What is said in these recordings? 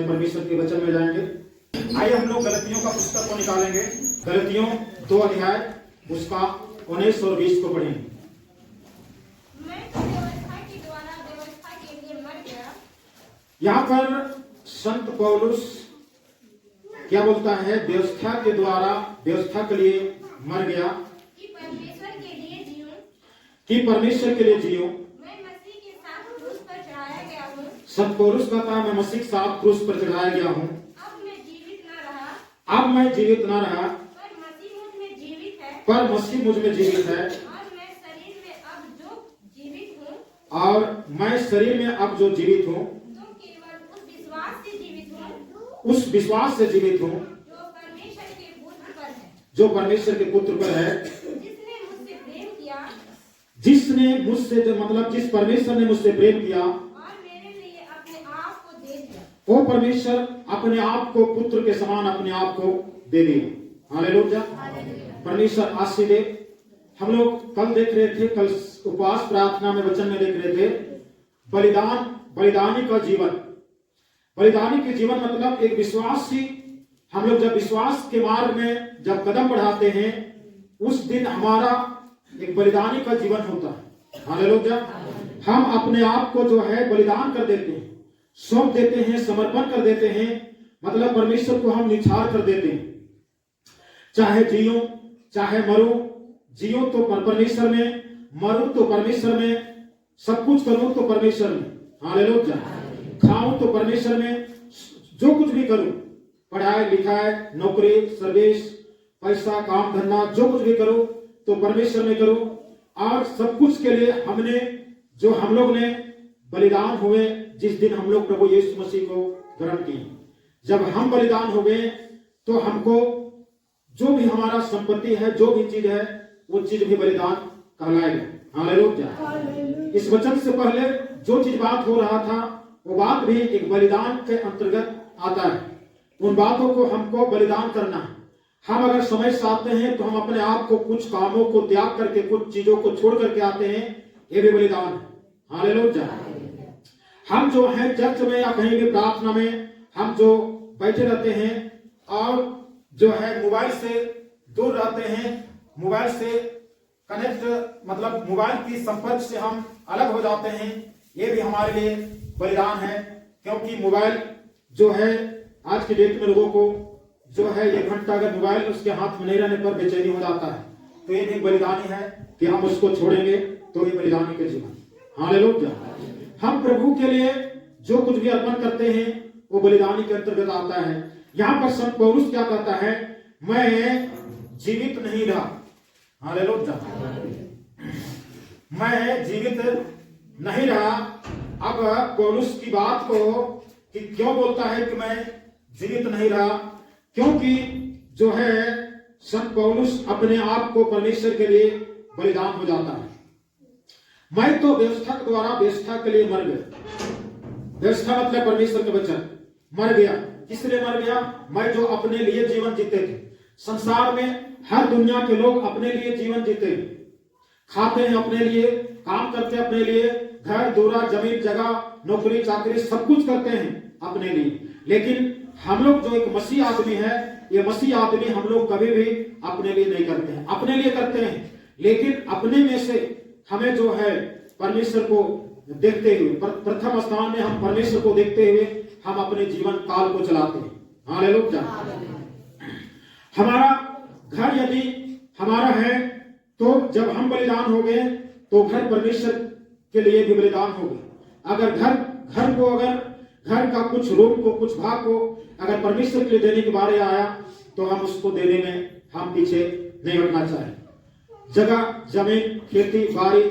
परमेश्वर के वचन में जाएंगे। आइए हम लोग गलतियों का पुस्तक को निकालेंगे। गलतियों 2 अध्याय उसका 19 और 20 को पढ़ेंगे। यहाँ पर संत पौलुस क्या बोलता है? व्यवस्था के द्वारा व्यवस्था के लिए मर गया कि परमेश्वर के लिए जियो। मैं मसीह के साथ क्रूस पर चढ़ाया गया हूँ। संत पौलुस कहता है मैं मसीह के साथ क्रूस पर चढ़ाया गया हूँ। अब मैं जीवित न रहा, पर मसीह मुझ में जीवित है। और मैं शरीर में अब जो और मैं शरीर में अब जो जीवित हूँ तुम केवल उस विश्वास से जीवित हो उस विश्वास से जीवित हूँ जो परमेश्वर के पुत्र पर है, जो परमेश्वर के पुत्र पर है, जिसने मुझसे प्रेम किया जिसने मुझसे जो मतलब जिस परमेश्वर ने मुझसे प्रेम किया और मेरे लिए अपने आप को दे दिया। वो परमेश्वर अपने आप को पुत्र के समान अपने आप को दे दिया। हालेलुया। परमेश्वर आशीष दे। हम लोग कल देख रहे थे, कल उपवास प्रार्थना में वचन में देख रहे थे बलिदानी का जीवन। बलिदानी के जीवन मतलब एक विश्वासी, हम लोग जब विश्वास के मार्ग में जब कदम बढ़ाते हैं उस दिन हमारा एक बलिदानी का जीवन होता है। हालेलुया। हम अपने आप को जो है बलिदान कर देते हैं, सौंप देते हैं, समर्पण कर देते हैं, मतलब परमेश्वर को हम निछार कर देते हैं। चाहे जियो चाहे मरो, जियो तो परमेश्वर में, मरो तो परमेश्वर में, सब कुछ करो तो परमेश्वर में। हालेलुया। खाओ तो परमेश्वर में, जो कुछ भी करो, पढ़ाई लिखाई नौकरी सर्विस पैसा काम धंधा जो कुछ भी करो तो परमेश्वर में करो। और सब कुछ के लिए हमने जो हम लोग ने बलिदान हुए जिस दिन हम लोग प्रभु यीशु मसीह को ग्रहण किए, जब हम बलिदान हो गए तो हमको जो भी हमारा संपत्ति है, जो भी चीज है, वो चीज भी बलिदान कहलाएगा। हालेलुया। इस वचन से पहले जो चीज बात हो रहा था वो बात भी एक बलिदान के अंतर्गत आता है। उन बातों को हमको बलिदान करना है। हम अगर समय से आते हैं तो हम अपने आप को कुछ कामों को त्याग करके कुछ चीजों को छोड़ करके आते हैं, ये भी बलिदान है। हालेलुया। हम जो है चर्च में या कहीं भी प्रार्थना में हम जो बैठे रहते हैं और जो है मोबाइल से दूर रहते हैं, मोबाइल से कनेक्ट मतलब मोबाइल की संपर्क से हम अलग हो जाते हैं, ये भी हमारे लिए बलिदान है। क्योंकि मोबाइल जो है आज की डेट में लोगों को जो है 1 घंटा अगर मोबाइल उसके हाथ में नहीं रहने पर बेचैनी हो जाता है, तो ये भी बलिदानी है कि हम उसको छोड़ेंगे तो ये बलिदानी के जीवन। हालेलुया। हम प्रभु के लिए जो कुछ भी अर्पण करते हैं वो बलिदानी के अंतर्गत आता है। यहाँ पर संत पौलुस क्या कहता है, मैं जीवित नहीं रहा। हालेलुया। मैं जीवित नहीं रहा। अब पौलुस की बात को कि क्यों बोलता है कि मैं जीवित नहीं रहा, क्योंकि जो है संत पौलुस अपने आप को परमेश्वर के लिए बलिदान हो जाता है। मैं तो व्यवस्था के द्वारा व्यवस्था के लिए मर गया। व्यवस्था मतलब परमेश्वर के वचन, मर गया। किस लिए मर गया? मैं जो अपने लिए जीवन जीते थे। संसार में हर दुनिया के लोग अपने लिए जीवन जीते हैं, खाते हैं अपने लिए, काम करते हैं अपने लिए, घर दूरा जमीन जगह नौकरी चाकरी सब कुछ करते हैं अपने लिए। लेकिन हम लोग जो एक मसीह आदमी है, ये मसीह आदमी हम लोग कभी भी अपने लिए नहीं करते हैं। अपने लिए करते हैं लेकिन अपने में से हमें जो है परमेश्वर को देखते हुए, प्रथम स्थान में हम परमेश्वर को देखते हुए हम अपने जीवन काल को चलाते हैं। हालेलुया। हमारा घर यदि हमारा है तो जब हम बलिदान हो गए तो घर परमेश्वर के लिए भी बलिदान हो गए। अगर घर का कुछ रूम को कुछ भाग को अगर परमेश्वर के लिए देने के बारे आया तो हम उसको देने में हम पीछे नहीं हटना चाहिए। जगह जमीन खेती बाड़ी,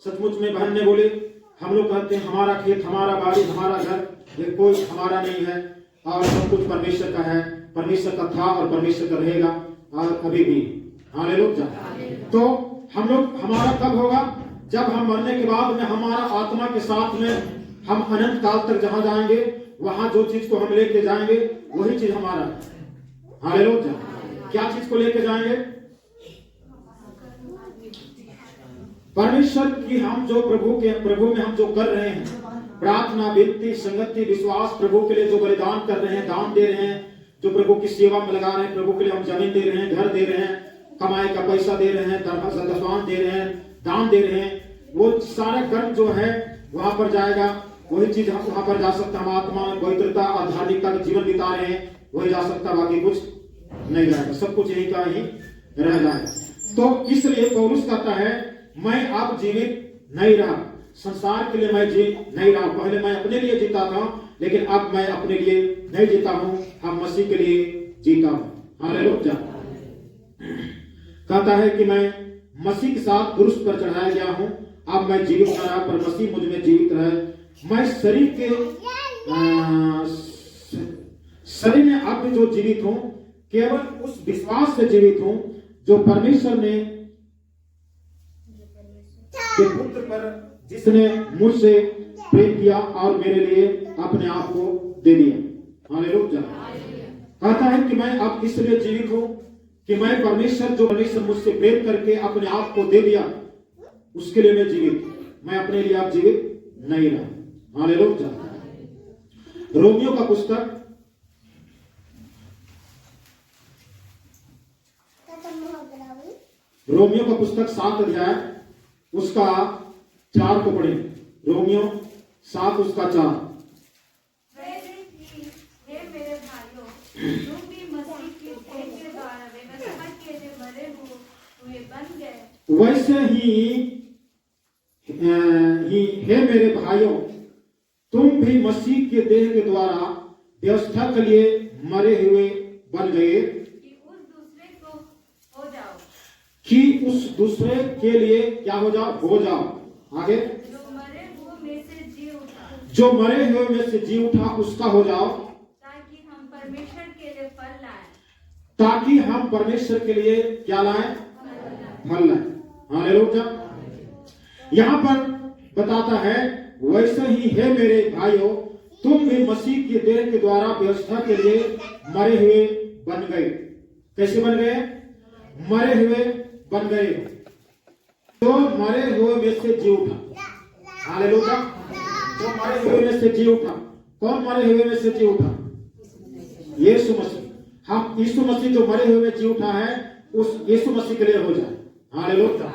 सचमुच में बहन ने बोले हम लोग कहते हैं हमारा खेत हमारा बाड़ी हमारा घर, ये कोई हमारा नहीं है और सब कुछ परमेश्वर का है। परमेश्वर का था और परमेश्वर का रहेगा और अभी भी। हालेलुया। तो हम लोग हमारा कब होगा? जब हम मरने के बाद में हमारा आत्मा के साथ में हम अनंत काल तक जहां जाएंगे, वहां जो चीज को हम लेके जाएंगे वही चीज हमारा है। हालेलुया। क्या चीज को लेके जाएंगे? परमेश्वर की हम जो प्रभु में हम जो कर रहे हैं प्रार्थना विनती संगति विश्वास, प्रभु के लिए जो बलिदान कर रहे हैं, दान दे रहे हैं, जो प्रभु की सेवा में लगा रहे हैं, प्रभु के लिए हम जमीन दे रहे हैं, घर दे रहे हैं, कमाई का पैसा दे रहे हैं, दशवान दे रहे हैं, दान दे रहे हैं, वो सारा कर्म जो है वहां पर जाएगा। वही चीज हम वहां पर जा सकता, हम आत्मा में पवित्रता और धार्मिकता का जीवन बिता रहे हैं, वही जा सकता, बाकी कुछ नहीं जाएगा, सब कुछ यही का ही रह जाएगा। तो इसलिए पौलुस कहता है मैं अब जीवित नहीं रहा, संसार के लिए मैं जी नहीं रहा। पहले मैं अपने लिए जीता था लेकिन अब मैं अपने लिए नहीं जीता हूं, हम मसीह के लिए जीता हूं। हालेलुया। कहता है कि मैं मसीह के साथ क्रूस पर चढ़ाया गया हूं अब मैं जीवित न रहा पर मसीह मुझ में जीवित रहे। मैं शरीर में अब जो जीवित हूं केवल उस विश्वास से जीवित हूं जो परमेश्वर ने के पुत्र पर जिसने मुझसे प्रेम किया और मेरे लिए अपने आप को दे दिया। हालेलुया। कहता है कि मैं अब इसलिए जीवित हूं कि मैं परमेश्वर मुझसे प्रेम करके अपने आप को दे दिया, उसके लिए मैं जीवित। मैं अपने लिए अब जीवित नहीं रहा। हालेलुया। रोमियो का पुस्तक रोमियो का पुस्तक 7 अध्याय उसका 4 को पढ़े। रोमियो 7 उसका 4। हे मेरे भाइयों, तुम भी मसीह के देह के द्वारा व्यवस्था के लिए मरे हुए बन गए। वैसे ही हे मेरे भाइयों, तुम भी मसीह के देह के द्वारा व्यवस्था के लिए मरे हुए बन गए कि उस दूसरे के लिए क्या हो जाओ। आगे, जो मरे हुए में से जी उठा उसका हो जाओ, ताकि हम परमेश्वर के लिए फल लाएं। ताकि हम परमेश्वर के लिए क्या लाएं? फल लाएं। हालेलुया। यहाँ पर बताता है वैसे ही हे मेरे भाइयों, तुम भी मसीह के देह के द्वारा व्यवस्था के लिए मरे हुए बन गए। कैसे बन गए? मरे हुए बन गए। तो मरे हुए में से जी उठा। हालेलुया। जो मरे हुए में से जी उठा। कौन मरे हुए में से जी उठा? यीशु मसीह। हम यीशु मसीह जो मरे हुए में जी उठा है उस यीशु मसीह के लिए हो जाए। हालेलुया।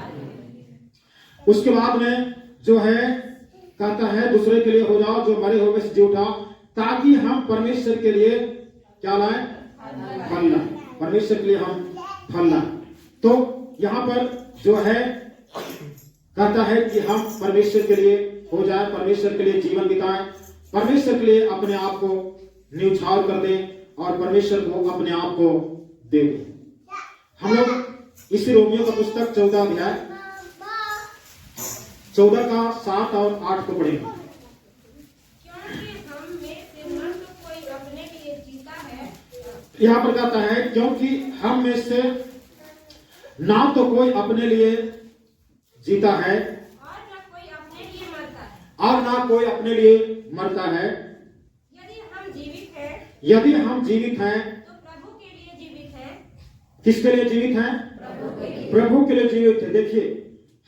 उसके बाद में जो है कहता है दूसरे के लिए हो जाओ जो मरे हुए से जी उठा, ताकि हम परमेश्वर के लिए क्या लाएं? फल लाएं। परमेश्वर के लिए हम फल लाएं। तो यहाँ पर जो है कहता है कि हम परमेश्वर के लिए हो जाए, परमेश्वर के लिए जीवन बिताएं, परमेश्वर के लिए अपने आप को न्यौछावर कर दें और परमेश्वर को अपने आप को दे दें। हम लोग इसी रोमियो का पुस्तक 14 अध्याय 14 का 7 और 8 को पढ़ेंगे। क्योंकि हम में से न तो कोई अपने लिए जीता है। यहाँ पर कहता है क्योंकि हम में से ना तो कोई अपने लिए जीता है और न कोई अपने लिए मरता है। और ना कोई अपने लिए मरता है। यदि हम जीवित हैं तो प्रभु के लिए जीवित हैं। किसके लिए जीवित हैं? प्रभु के लिए जीवित है। देखिए,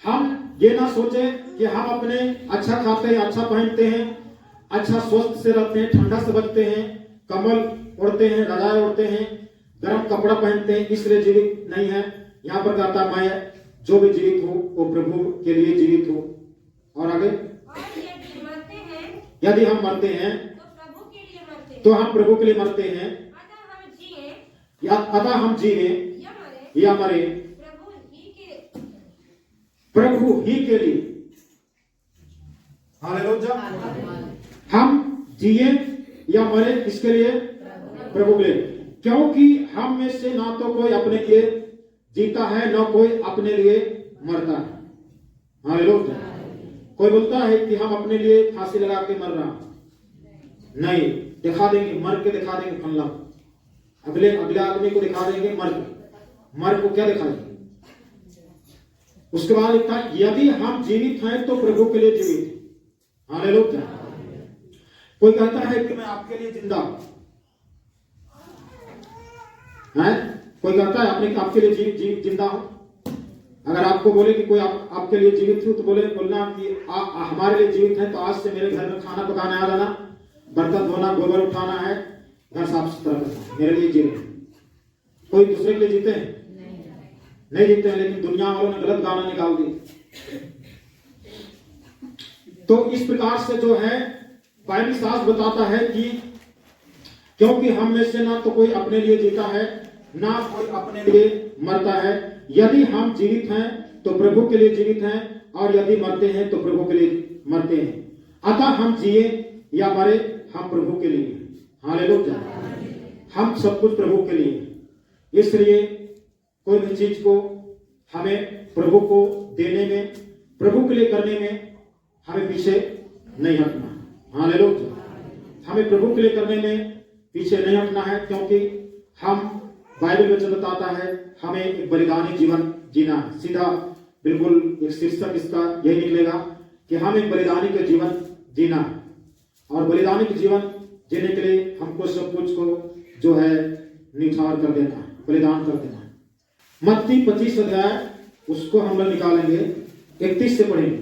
हम ये ना सोचे कि हम अपने अच्छा खाते हैं, अच्छा पहनते हैं, अच्छा स्वस्थ से रहते हैं, ठंडा से बचते हैं, कम्बल ओढ़ते हैं, रजाई ओढ़ते हैं, गर्म कपड़ा पहनते हैं, इसलिए जीवित नहीं है। यहाँ पर कहता मैं जो भी जीवित हूँ वो प्रभु के लिए जीवित हूँ। और आगे, यदि हम मरते हैं तो हम प्रभु के लिए मरते हैं। अतः हम जिए या मरे प्रभु ही के लिए। हालेलुया। हम जिए या मरे किसके लिए? प्रभु के लिए। क्योंकि हम में से ना तो कोई अपने लिए जीता है न कोई अपने लिए मरता है। हालेलुया। कोई बोलता है कि हम अपने लिए फांसी लगा के मर रहा, नहीं, दिखा देंगे, मर के दिखा देंगे फल्ला, अगले आदमी को दिखा देंगे मर को क्या दिखाएंगे। उसके बाद लिखा यदि हम जीवित हैं तो प्रभु के लिए जीवित। हालेलुया। कोई कहता है कि मैं आपके लिए जिंदा हूं, कोई कहता है अपने आपके लिए जिंदा हूं। अगर आपको बोले कि कोई आपके लिए जीवित हो तो बोलना कि हमारे लिए जीवित है तो आज से मेरे घर में खाना पकाने आ जाना, बर्तन धोना, गोबर उठाना है, घर साफ सुथरा करना, मेरे लिए जीवित है। कोई दूसरे के लिए जीते हैं? नहीं जीते हैं। लेकिन दुनिया वालों ने गलत गाना निकाल दिया। तो इस प्रकार से जो है बाइबल शास्त्र बताता है कि क्योंकि हम में से ना तो कोई अपने लिए जीता है ना कोई अपने लिए मरता है। यदि हम जीवित हैं तो प्रभु के लिए जीवित हैं और यदि मरते हैं तो प्रभु के लिए मरते हैं। अतः हम जिए या मरे हम प्रभु के लिए। हालेलुया। हम सब कुछ प्रभु के लिए। इसलिए कोई भी चीज को हमें प्रभु को देने में प्रभु के लिए करने में हमें पीछे नहीं हटना। हालेलुया। हमें प्रभु के लिए करने में पीछे नहीं हटना है, क्योंकि हम बाइबल वचन बताता है हमें एक बलिदानी जीवन जीना है। सीधा बिल्कुल एक शीर्षक इसका यही निकलेगा कि हम एक बलिदानी का जीवन जीना है, और बलिदानी का जीवन जीने के लिए हमको सब कुछ को जो है निछावर कर देना है, बलिदान कर देना है। मत्ती 25 अध्याय उसको हम लोग निकालेंगे, 31 से पढ़ेंगे।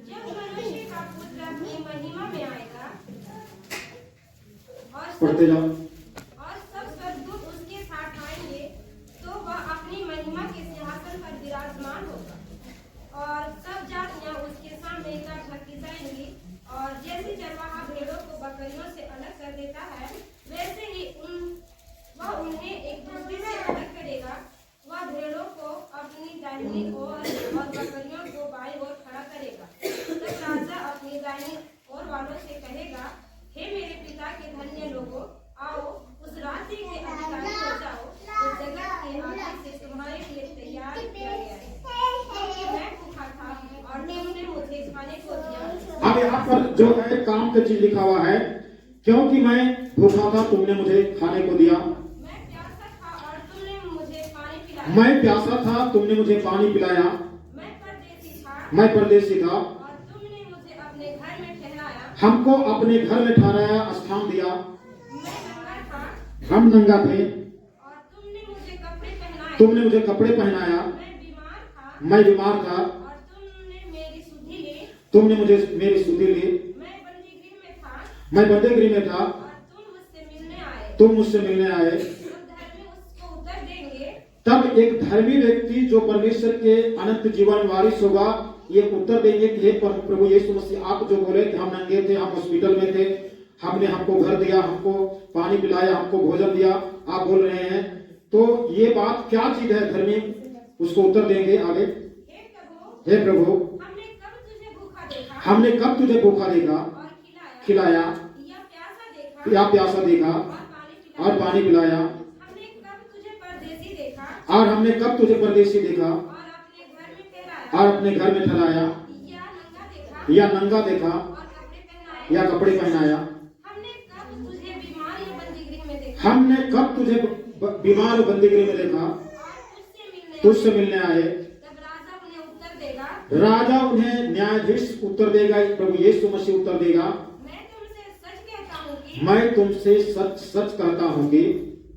जब मनुष्य का पुत्र अपनी महिमा में आएगा पढ़ते जाओ। और सब स्वर्गदूत उसके साथ आएंगे, तो वह अपनी महिमा के सिंहासन पर विराजमान होगा, और सब जातियां उसके सामने इकट्ठा की जाएंगी। और जैसे चरवाहा भेड़ों को बकरियों से अलग कर देता है, वैसे ही वह उन्हें एक दूसरे से अलग करेगा। वह भेड़ों को अपनी दाहिनी ओर और बकरियों को बाईं ओर खड़ा करेगा। तब राजा अपनी दाहिनी ओर वालों से कहेगा, हे मेरे पिता के धन्य लोगों, आओ उस राज्य के अधिकारी हो जाओ जो जगत के आदि से तुम्हारे लिए तैयार किया गया है। क्योंकि मैं भूखा था और तुमने मुझे खाने को दिया। अब यहाँ पर जो है काम का चीज लिखा हुआ है, क्योंकि मैं भूखा था तुमने मुझे खाने को दिया। मैं प्यासा था और तुमने मुझे पानी पिलाया। मैं प्यासा था तुमने मुझे पानी पिलाया। मैं परदेसी था और तुमने मुझे अपने घर में ठहराया। हमको अपने घर में ठहराया, स्थान दिया। मैं नंगा था हम नंगा थे, और तुमने मुझे कपड़े पहनाए। तुमने मुझे कपड़े पहनाया। मैं बीमार था और तुमने मेरी सुधि ली। तुमने मुझे मेरी सुधि ली। मैं बंदीगृह में था मैं बंदीगृह में था, और तुम मुझसे मिलने आए। तुम मुझसे मिलने आए। तब धर्मी उसको उत्तर देंगे, तब एक धर्मी व्यक्ति जो परमेश्वर के अनंत जीवन वारिस होगा, ये उत्तर देंगे कि हे प्रभु यीशु मसीह, आप जो बोले कि हम नंगे थे, हम हॉस्पिटल में थे, हमने हमको घर दिया, हमको पानी पिलाया, हमको भोजन दिया, आप बोल रहे हैं तो ये बात क्या चीज है? धर्मी उसको उत्तर देंगे आगे, हे प्रभु हमने कब तुझे भूखा देखा हमने कब तुझे भूखा देखा और खिलाया, या प्यासा देखा और पानी पिलाया, हमने कब तुझे परदेसी देखा और हमने कब तुझे परदेसी देखा और अपने घर में ठहराया, या नंगा देखा और या कपड़े पहनाया। हमने कब तुझे बीमार या बंदीगृह में देखा हमने कब तुझे बीमार और बंदीगृह में देखा, और तुझसे मिलने आए। तब राजा उन्हें उत्तर देगा, राजा उन्हें न्यायाधीश उत्तर देगा, प्रभु यीशु मसीह उत्तर देगा, मैं तुमसे सच सच कहता हूँ कि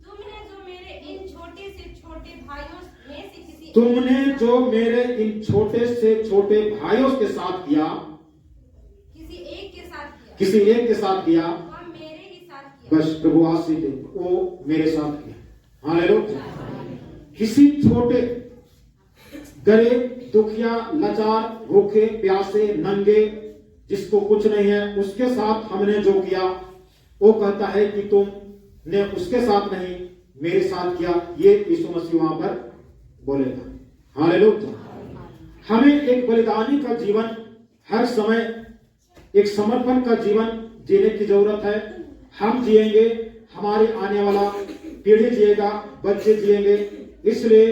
तुमने जो मेरे इन छोटे से छोटे भाइयों में से किसी तुमने जो मेरे इन छोटे से छोटे भाइयों के साथ किया, किसी एक के साथ किया, वह मेरे ही साथ किया। बस प्रभु आशीष दे, वो मेरे साथ किया। हालेलुया। किसी छोटे गरीब दुखिया लाचार भूखे प्यासे नंगे जिसको कुछ नहीं है उसके साथ हमने जो किया, वो कहता है कि तुमने उसके साथ नहीं मेरे साथ किया। ये यीशु मसीह वहां पर बोलेगा। हालेलुया। हमें एक बलिदानी का जीवन, हर समय एक समर्पण का जीवन जीने की जरूरत है। हम जिएंगे, हमारे आने वाला पीढ़ी जिएगा, बच्चे जिएंगे, इसलिए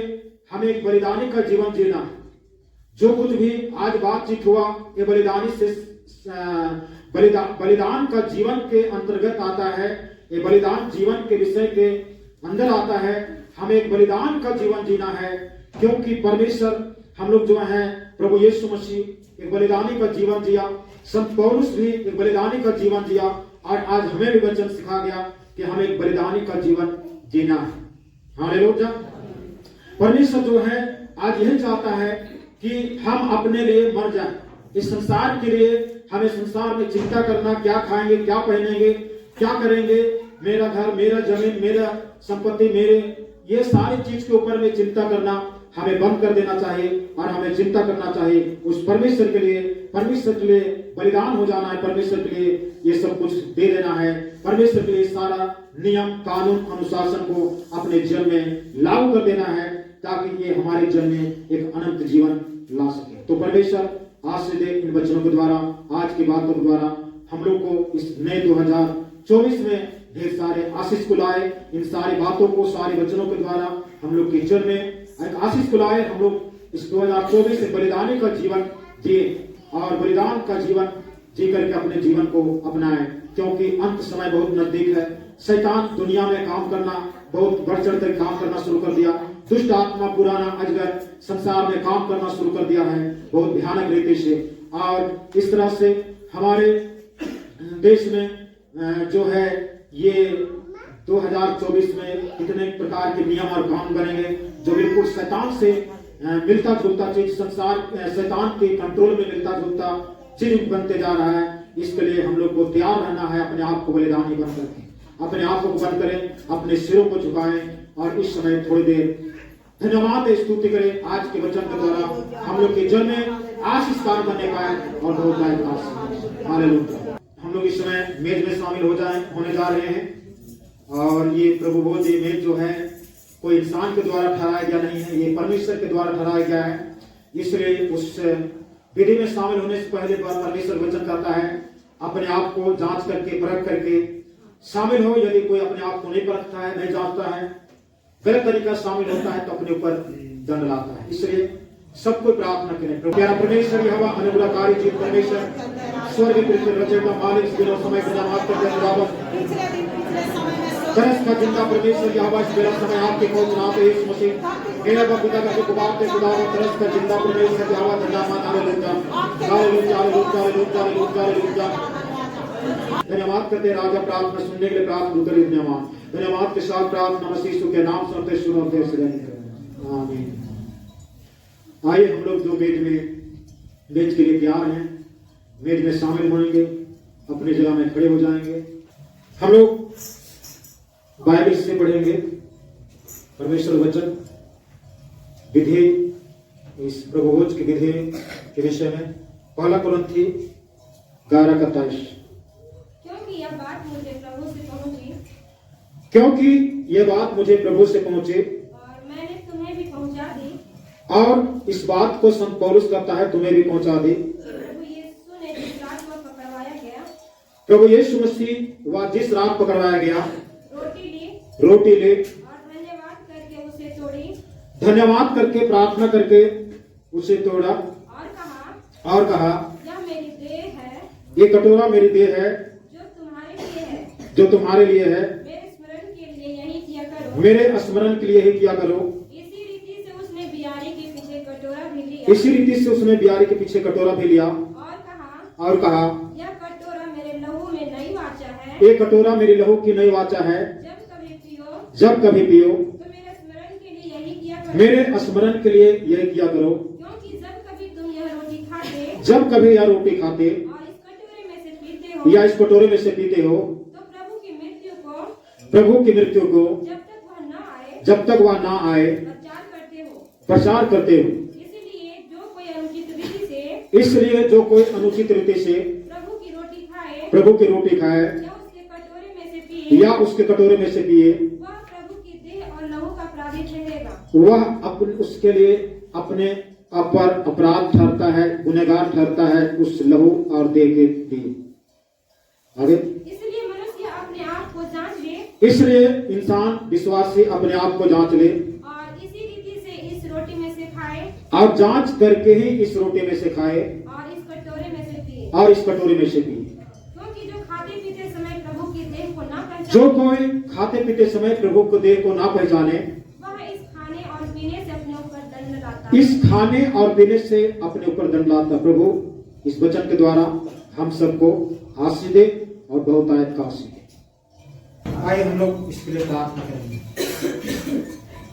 हमें एक बलिदानी का जीवन जीना है। जो कुछ भी आज बातचीत हुआ ये बलिदानी से बलिदान का जीवन के अंतर्गत आता है। ये बलिदान जीवन के विषय के अंदर आता है। हमें एक बलिदान का जीवन जीना है, क्योंकि परमेश्वर हम लोग जो हैं, प्रभु यीशु मसीह एक बलिदानी का जीवन जिया, संत पौलुस भी एक बलिदानी का जीवन जिया, और आज हमें भी वचन सिखा गया कि हमें एक बलिदानी का जीवन जीना है। हालेलुया। परमेश्वर जो है आज यही चाहता है कि हम अपने लिए मर जाएं। इस संसार के लिए हमें संसार में चिंता करना, क्या खाएंगे, क्या पहनेंगे, क्या करेंगे, मेरा घर, मेरा जमीन, मेरा संपत्ति, मेरे, ये सारी चीज के ऊपर में चिंता करना हमें बंद कर देना चाहिए, और हमें चिंता करना चाहिए उस परमेश्वर के लिए। परमेश्वर के लिए बलिदान हो जाना है, परमेश्वर के लिए ये सब कुछ दे देना है, परमेश्वर के लिए सारा नियम कानून अनुशासन को अपने जीवन में लागू कर देना है, ताकि ये हमारे जीवन में एक अनंत जीवन ला सके। तो परमेश्वर आशीष दे इन वचनों के द्वारा, आज की बातों के द्वारा हम लोग को इस नए 2024 में ढेर सारे आशीष को लाए। इन सारी बातों को, सारे वचनों के द्वारा हम लोग के जीवन में एक आशीष को लाए। हम लोग इस 2024 से बलिदानी का जीवन दिए और बलिदान का जीवन जी करके अपने जीवन को अपनाएं, क्योंकि अंत समय बहुत नजदीक है। शैतान दुनिया में काम करना बहुत बढ़ चढ़ कर काम करना शुरू कर दिया। दुष्ट आत्मा पुराना अजगर संसार में काम करना शुरू कर दिया है बहुत भयानक रीति से। और इस तरह से हमारे देश में जो है ये 2024 में कितने प्रकार के नियम और कानून बनेंगे जो बिल्कुल शैतान से मिलता जुलता चीज, संसार शैतान के कंट्रोल में मिलता जुलता चीज बनते जा रहा है। इसके लिए हम लोग को तैयार रहना है, अपने आप को बलिदानी बन करके अपने आप को बंद करें, अपने सिरों को झुकाएं और इस समय थोड़ी देर धन्यवाद स्तुति करें। आज के वचन के द्वारा हम लोग के जन में आशीषकार बनने पाए और बहुत हालेलुया। हम लोग इस समय मेज में शामिल होने जा रहे हैं और ये प्रभु भोज ये मेज जो है कोई इंसान के द्वारा ठहराया गया नहीं है, ये परमेश्वर के द्वारा ठहराया गया है। इसलिए उस विधि में शामिल होने से पहले परमेश्वर वचन करता है अपने आप को जांच करके परख करके शामिल हो। यदि कोई अपने आप को नहीं परखता है, नहीं जांचता है, गलत तरीका शामिल होता है तो अपने ऊपर दंड लाता है। इसलिए सबको प्रार्थना करें। प्यारा परमेश्वर यहोवा अनुग्रहकारी जीव परमेश्वर स्वर्ग पृथ्वी रचयिता मालिक दिनों समय धन्यवाद करते हैं बाबा। तरस का जिंदा परमेश्वर यहोवा इस बेला समय आपके पहुंच नाम पे यीशु मसीह मेरा पिता का कुबारते खुदावा तरस का जिंदा परमेश्वर यहोवा धन्यवाद hallelujah hallelujah hallelujah hallelujah hallelujah. धन्यवाद करते हैं राजा, प्रार्थना सुनने के लिए प्रार्थना करें। धन्यवाद के साथ प्रार्थना मसीह यीशु के नाम सुनते शुरू होते हैं। आमीन। आइए हम लोग जो मेज के लिए तैयार हैं, मेज में शामिल होंगे, अपने जगह में खड़े हो जाएंगे। हम लोग बाइबल से पढ़ेंगे परमेश्वर वचन विधि, इस प्रभु भोज की विधि के विषय में पहला कुरिन्थी 11:27। क्योंकि यह बात मुझे प्रभु से पहुंची और मैंने तुम्हें भी पहुंचा दी, और इस बात को संत पौलुस कहता है तुम्हें भी पहुंचा दी। प्रभु यीशु मसीह वह जिस रात पकड़वाया गया रोटी ले और धन्यवाद करके प्रार्थना करके उसे तोड़ा और कहा यह मेरी देह है, ये कटोरा मेरी देह है जो तुम्हारे लिए है, मेरे स्मरण के लिए यही किया करो। मेरे स्मरण के लिए ही किया करो। इसी रीति से उसने बियारी के पीछे कटोरा भी लिया और कहा यह कटोरा मेरे लहू में नई वाचा है, ये कटोरा मेरी लहू की नई वाचा है। जब कभी पियो तो मेरे स्मरण के लिए यही किया करो। मेरे स्मरण के लिए यही किया करो। क्योंकि जब कभी तुम यह रोटी खाते जब कभी यह रोटी खाते और इस कटोरे में से पीते हो या इस कटोरे में से पीते हो तो प्रभु की मृत्यु को जब तक वह ना आए प्रचार करते हो। इसलिए जो कोई अनुचित रीति से प्रभु की रोटी खाए या उसके कटोरे में से पिए वह प्रभु की देह और लहू का अपराधी ठहरेगा। वह उसके लिए अपने अपर अपराध ठहरता है, गुनहगार ठहरता है उस लहू और देह के लिए। आगे इसलिए मनुष्य अपने आप को जांच ले, इसलिए इंसान विश्वासी अपने आप को जांच ले और इसी रीति से इस रोटी में से खाए और जांच करके ही इस रोटी में से खाए और इस कटोरे में से पिए। क्योंकि जो खाते पीते समय प्रभु की देह को ना पहचाने, जो कोई खाते पीते समय प्रभु को देह को ना पहचाने वह इस खाने और पीने से अपने ऊपर दंड लाता है। इस खाने और पीने से अपने ऊपर दंड लाता। प्रभु इस वचन के द्वारा हम सबको आशीष दे और बहुतायत का आशीष दे। आइए हम लोग इसके लिए प्रार्थना करेंगे।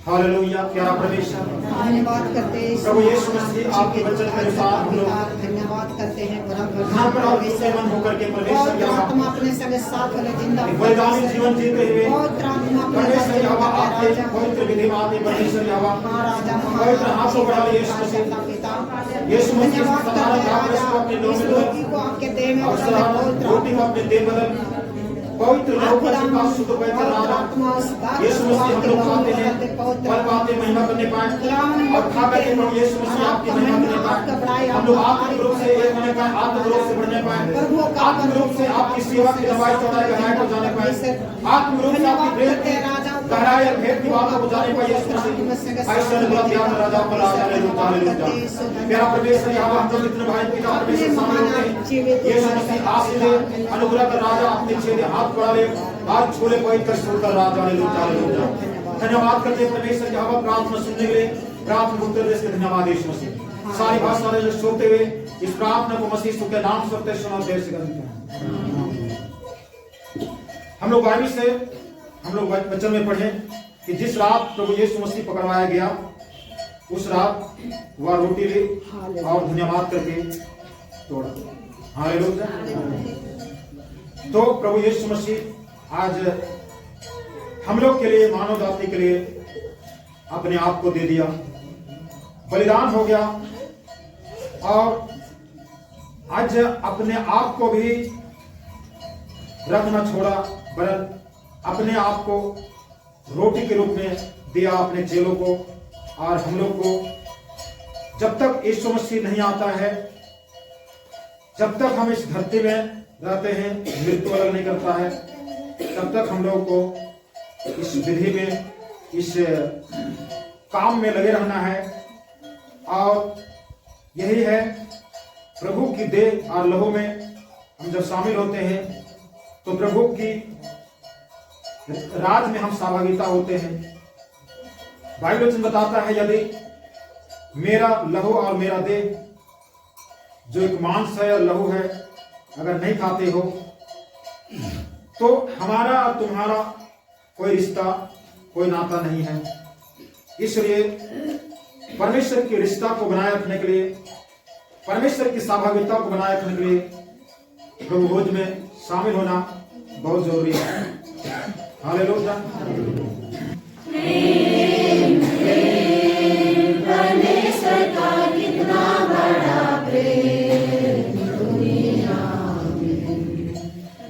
हालेलुया। प्यारा परमेश्वर धन्यवाद करते हैं प्रभु यीशु मसीह आपके वचन के अनुसार हम लोग धन्यवाद करते हैं यहाँ पर और दूसरे मन होकर के परमेश्वर और आत्मा अपने संग साथ वाले जिंदा बलिदानी जीवन जीते हुए पवित्र आत्मा परमेश्वर यहोवा आपके पवित्र विधि में आते परमेश्वर यहोवा महाराजा पवित्र हाथों बढ़ा यीशु मसीह पिता यीशु मसीह धन्यवाद करते हैं राजा अपने इस रोटी को आपके देह में और रोटी को अपने देह बदल पवित्र लोग का शुद्ध पवित्र राजा यीशु मसीह हम लोग खाते हैं फल पाते महिमा करने पाए और खा करके प्रभु यीशु मसीह आपकी महिमा करने पाए। हम लोग आत्मिक रूप से एक होने पाए, आत्मिक रूप से बढ़ने पाए, आत्मिक रूप से आपकी सेवा की लंबाई चौड़ाई गहराई को जाने पाए, आत्मिक रूप से आपकी प्रेम गहराई और भेद की बातों को जाने पर यीशु मसीह ऐसा अनुग्रह दिया था राजा पर राजा हालेलुया। मेरा परमेश्वर यहाँ हम लोग इतने भाई पिता परमेश्वर सामने होते हैं, यीशु मसीह आशीष दे, अनुग्रह कर राजा अपने छेदे हाथ बढ़ा ले, हाथ छोले पवित्र कर सुनकर राजा हालेलुया। धन्यवाद करते हैं परमेश्वर की हवा प्रार्थना सुनने के लिए, प्रार्थना उत्तर देने के लिए धन्यवाद यीशु मसीह। सारी भाषा में सोते हुए इस प्रार्थना को मसीह के नाम से करते सुना देर से करते हैं। हम लोग बाइबल से हम लोग वचन में पढ़े कि जिस रात प्रभु यीशु मसीह पकड़वाया गया उस रात वह रोटी ली और धन्यवाद करके तोड़ा। हालेलुया। तो प्रभु यीशु मसीह आज हम लोग के लिए, मानव जाति के लिए अपने आप को दे दिया, बलिदान हो गया और आज अपने आप को भी रखना छोड़ा, वरन अपने आप को रोटी के रूप में दिया अपने चेलों को। और हम लोग को जब तक यीशु मसीह नहीं आता है, जब तक हम इस धरती में रहते हैं, मृत्यु अलग नहीं करता है, तब तक हम लोग को इस विधि में, इस काम में लगे रहना है। और यही है प्रभु की देह और लहू में हम जब शामिल होते हैं तो प्रभु की राज में हम सहभागिता होते हैं। बाइबल वचन बताता है यदि मेरा लहू और मेरा देह जो एक मांस है और लहू है अगर नहीं खाते हो तो हमारा और तुम्हारा कोई रिश्ता, कोई नाता नहीं है। इसलिए परमेश्वर के रिश्ता को बनाए रखने के लिए, परमेश्वर की सहभागिता को बनाए रखने के लिए प्रभु भोज में शामिल होना बहुत जरूरी है। हालेलुया। परमेश्वर का कितना बड़ा प्रेम दुनिया में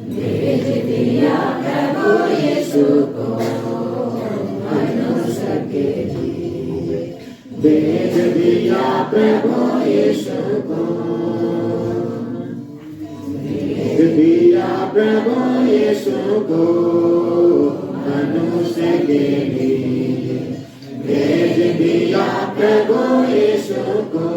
भेज दिया प्रभु यीशु को मनुष्य के लिए, भेज दिया प्रभु यीशु को, भेज दिया प्रभु यीशु को मनुष्य के लिए, भेज दिया प्रभु यीशु को।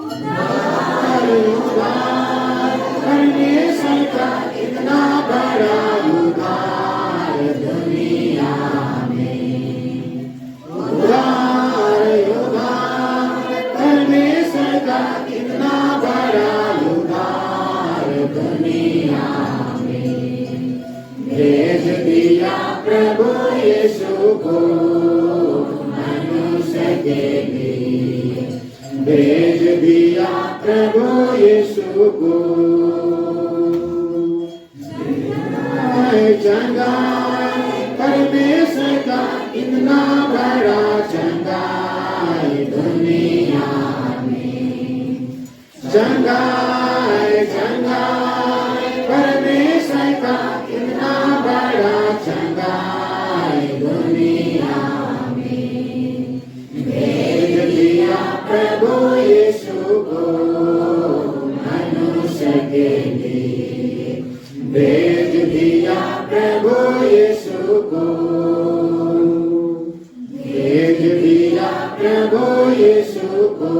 उद्धार उद्धार परमेश्वर का इतना बड़ा उद्धार दुनिया में, उद्धार उद्धार परमेश्वर का इतना बड़ा उद्धार दुनिया में, भेज दिया प्रभु यीशु को मनुष्य के लिए, भेज दिया प्रभु यीशु को। चंगाई परमेश्वर का इतना बड़ा चंगाई दुनिया में, चंगाई चंगाई परमेश्वर का इतना बड़ा चंगाई दुनिया में, भेज दिया प्रभु यीशु को मनुष्य के लिए, भेज दिया प्रभु यीशु को, भेज दिया प्रभु यीशु को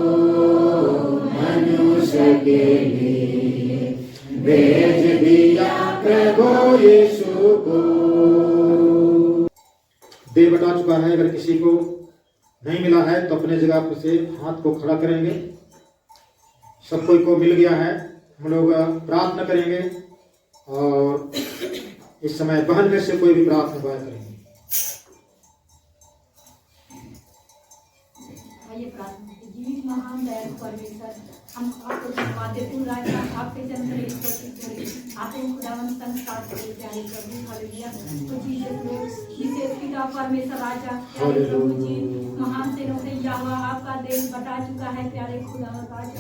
मनुष्य के लिए, भेज दिया प्रभु यीशु को। देह बटा चुका है, अगर किसी को नहीं मिला है तो अपने जगह से हाथ को खड़ा करेंगे। सब कोई को मिल गया है, हम लोग प्रार्थना करेंगे और इस समय बहन में से कोई भी प्रार्थना करेंगे। जीवित महान दयालु परमेश्वर, हम आपको धन्यवाद देते हैं राजा, आपके जन्म के आपने खुदावन संसार के प्यारे प्रभु हालेलुया। तो जीसस लोग जिसे पिता परमेश्वर राजा प्यारे प्रभु जी महान से नौकरी यहोवा आपका देश बटा चुका है प्यारे खुदावन राजा,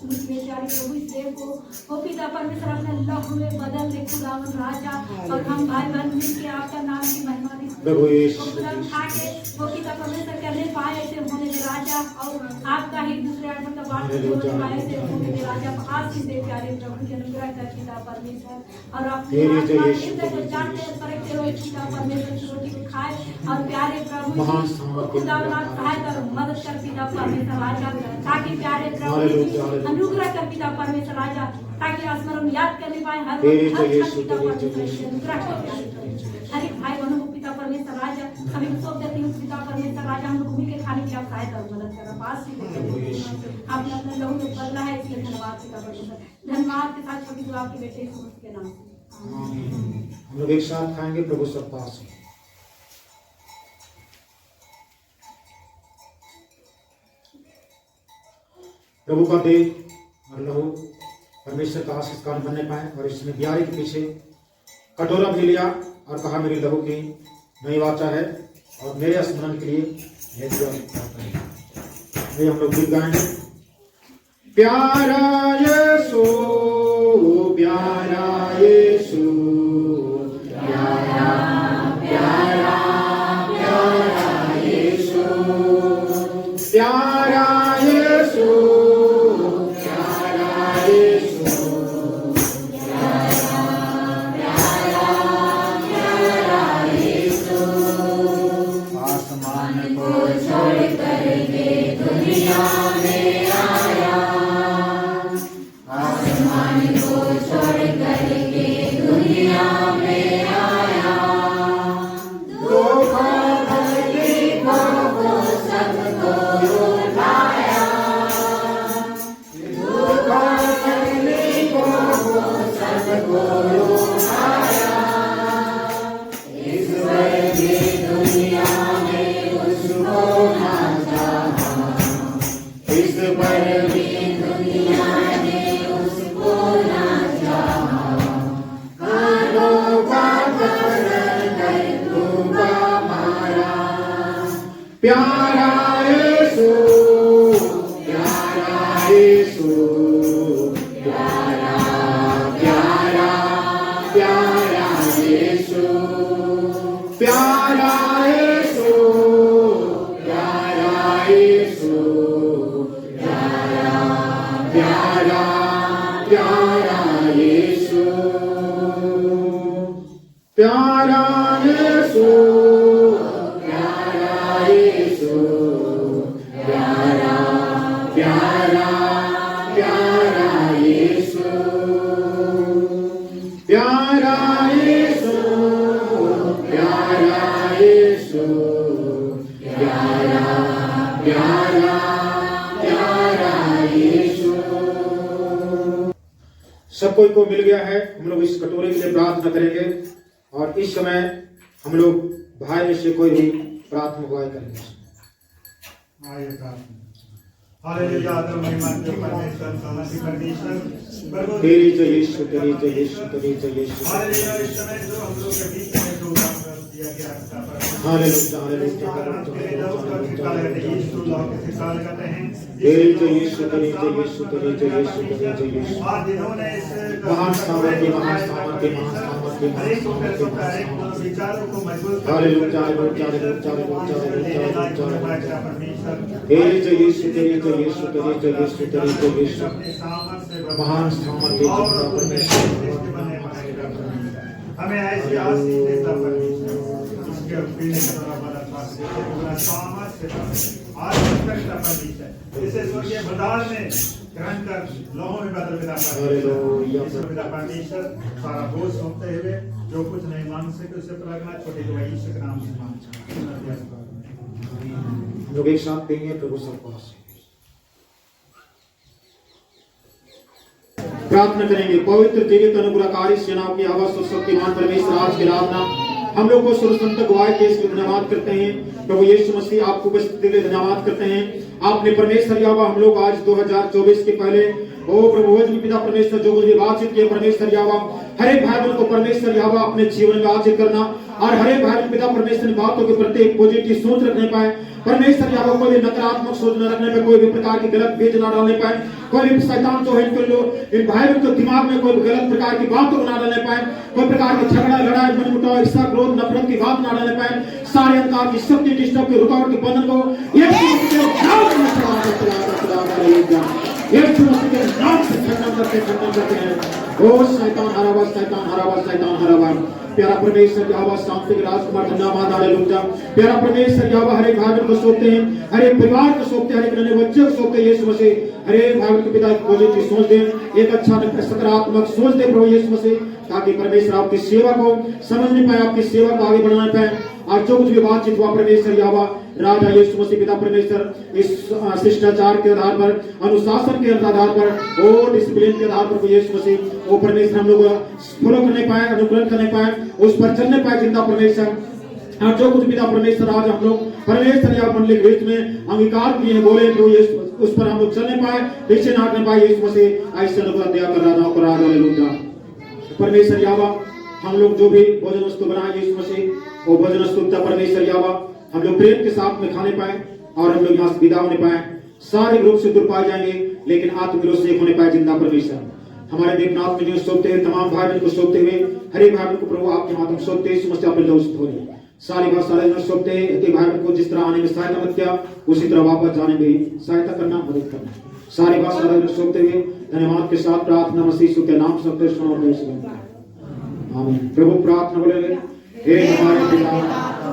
मुझमें प्यारे प्रभु इस देव को वो पिता परमेश्वर अपने लहू में बदल दे खुदावन राजा, और हम भाई बहन मिल के आपका नाम की महिमा प्रभु यीशु वो खुदा खा के वो पिता परमेश्वर करने पाए ऐसे होने के राजा और आपका ही दूसरे आत्मा का बात होने पाए ऐसे होने के राजा आशीष दे प्यारे प्रभु के अनुग्रह कर पिता परमेश्वर और अपने आत्मा हृदय को जानते हैं परखते हुए पिता परमेश्वर की रोटी को खाए और प्यारे प्रभु खुदा बना सहायता और मदद कर पिता परमेश्वर राजा ताकि प्यारे प्रभु अनुग्रह कर पिता परमेश्वर राजा ताकि स्मरण याद करने पाए हर पिता परमेश्वर अनुग्रह कर हर एक भाई बहनों को पिता परमेश्वर राजा सभी को सौंप देती हूँ पिता परमेश्वर राजा हम लोग मिलकर खाने की आप सहायता और मदद करो पास ही आपने अपने लहू में बदला है इसलिए धन्यवाद पिता परमेश्वर धन्यवाद के साथ छोटी दुआ आपके बेटे यीशु मसीह के नाम से हम लोग एक साथ खाएंगे प्रभु सब पास है। प्रभु का देह और लहू परमेश्वर का आशीष कारण बनने पाए और इसने ब्यारी के पीछे कटोरा भी लिया और कहा मेरी लहू की नई वाचा है और मेरे स्मरण के लिए यह दुआ करता है। हम लोग गीत गाएंगे। प्यारा यीशु प्यारा यीशु प्यारा प्यारा प्यारा यीशु प्यारा यीशु प्यारा यीशु प्यारा यीशु प्यारा प्यारा प्यारा यीशु प्यारा यीशु प्यारा यीशु प्यारा प्यारा प्यारा यीशु प्यारा यीशु सब कोई को मिल गया है। हम लोग इस कटोरे के लिए प्रार्थना करेंगे और इस समय हम लोग भाई में से कोई भी प्रार्थना दुआएं करेंगे। हालेलुया आदर महिमा के परमेश्वर समर्थी परमेश्वर तेरी जय यीशु तेरी जय यीशु तेरी जय यीशु हालेलुया इस समय जो हम लोग के बीच में प्रोग्राम कर दिया गया है हालेलुया हालेलुया तेरे लोग का ठिकाना है यीशु लोग के ठिकाना करते हैं तेरी जय यीशु तेरी जय यीशु तेरी जय यीशु तेरी जय यीशु आज जिन्होंने इस महान सामर्थ्य महान सामर्थ्य महान सामर्थ्य महान सामर्थ्य विचारों को मजबूत हालेलुया हालेलुया हालेलुया तेरी जय यीशु तेरी जय यीशु तेरी जय यीशु तेरी जय यीशु महान सामर्थ्य हमें ऐसी आशीष देता परमेश्वर उसके पीने का मदद पूरा सामर्थ्य आज करता परमेश्वर इसे स्वर्गीय भंडार में ग्रहण कर लोगों में बदल पिता परमेश्वर सारा बोझ सौंपते हुए जो कुछ नहीं मांग सके उसे प्रार्थना छोटे जो यीशु के नाम से मांगता लोग एक साथ देंगे प्रभु सबको प्रार्थना करेंगे। पवित्र जीवित अनुग्रहकारी सेनाओं की आवाज और शक्तिमान परमेश्वर आज की राधना हम लोग को सुरसंत गवाह के इसलिए धन्यवाद करते हैं। प्रभु यीशु मसीह आपको उपस्थिति के लिए धन्यवाद करते हैं। आपने परमेश्वर यावा हम लोग आज 2024 के पहले ओ प्रभु वचन पिता परमेश्वर जो मुझे बातचीत किए परमेश्वर यावा हर एक भाई बहन को परमेश्वर यावा अपने जीवन में आचरित करना और हरे भाई पिता परमेश्वर बातों के प्रति एक पॉजिटिव सोच रखने पाए। परमेश्वर या कोई भी नकारात्मक सोच न रखने पे, कोई भी प्रकार की गलत बीज न डालने पाए, कोई भी शैतान जो है इन भाई के दिमाग में कोई गलत प्रकार की बातों न डालने पाए, कोई प्रकार की झगड़ा लड़ाई मनमुटाव ईर्ष्या क्रोध नफरत की बात न डालने पाए। सारे अंधकार की शक्ति डिस्टर्ब की रुकावट के बंधन को यीशु मसीह के नाम से खंडन करते हैं। ओ शैतान हरावा, शैतान हरावा, शैतान हरावा। प्यारा परमेश्वर यावा शांति के राजकुमार धन्यवाद हालेलुया। प्यारा परमेश्वर यावा हर एक भाई को सौंपते हैं, हर एक परिवार को सौंपते हैं, हर एक नन्हे बच्चे को सौंपते हैं। यीशु मसीह हर एक भाई के पिता पॉजिटिव सोच दें, एक अच्छा सकारात्मक सोच दे प्रभु यीशु मसीह, ताकि परमेश्वर आपकी सेवा को समझने पाए, आपकी सेवा को आगे बढ़ाने पाए। और जो कुछ भी बातचीत हुआ परमेश्वर यावा राजा यीशु मसीह पिता परमेश्वर इस शिष्टाचार के आधार पर, अनुशासन के आधार पर, और डिसिप्लिन के आधार पर यीशु मसीह वो परमेश्वर हम लोग फॉलो करने पाए, अनुकरण करने पाए, उस पर चलने पाए जिंदा परमेश्वर। और जो कुछ पिता परमेश्वर आज हम लोग परमेश्वर या मंडली के बीच में अंगीकार किए हैं, बोले तो उस पर हम लोग चलने पाए, पीछे ना हटने पाए। यीशु मसीह ऐसे लोग दया कर रहा था। हालेलुया। परमेश्वर यावा हम लोग जो भी भोजन वस्तु बनाए यीशु मसीह, वो भोजन वस्तु परमेश्वर यावा हम लोग प्रेम के साथ में खाने पाए, और हम लोग यहाँ से विदा होने पाए। सारे रूप से दूर पाए जाएंगे, लेकिन आत्मिक से एक होने पाए जिंदा परमेश्वर। हमारे देवनाथ में जो सौंपते हैं तमाम भाई बहन को सौंपते हुए, हर एक भाई बहन को प्रभु आपके हाथ में सौंपते हैं। समस्या पर लौट हो रही सारी बात सारे जन सौंपते हैं। भाई बहन को जिस तरह आने में सहायता मत किया, उसी तरह वापस जाने में सहायता करना, मदद करना। सारी बात सारे जन सौंपते हुए धन्यवाद के साथ प्रार्थना मसीह के नाम से आमीन। प्रभु प्रार्थना बोले, हे हमारे पिता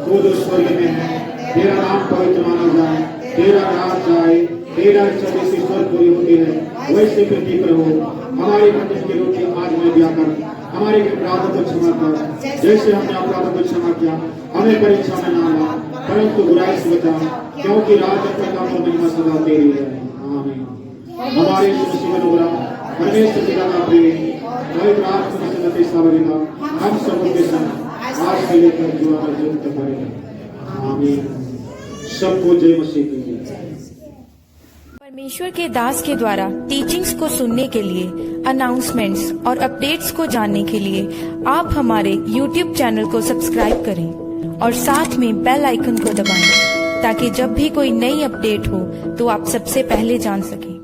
तू जो स्वर्ग में है, तेरा नाम पवित्र माना जाए, तेरा राज आए, तेरा इच्छा जैसी स्वर्ग पूरी होती है वैसे पृथ्वी पर हो। हमारी प्रतिदिन की रोटी आज हमें दिया कर, हमारे अपराधों को क्षमा कर जैसे हमने अपराधों को क्षमा किया, हमें परीक्षा में न ला परंतु बुराई से बचा, क्योंकि राज्य प्रताप और महिमा सदा तेरी है। आमीन। हमारे परमेश्वर पिता का प्रेम पवित्र आत्मा से गति सावरिता हम सबों के संग आज से लेकर जीवन तक रहेगा। आमीन। सबको जय मसीह की जय। परमेश्वर के दास के द्वारा टीचिंग्स को सुनने के लिए, अनाउंसमेंट्स और अपडेट्स को जानने के लिए आप हमारे YouTube चैनल को सब्सक्राइब करें और साथ में बेल आइकन को दबाएं, ताकि जब भी कोई नई अपडेट हो तो आप सबसे पहले जान सकें।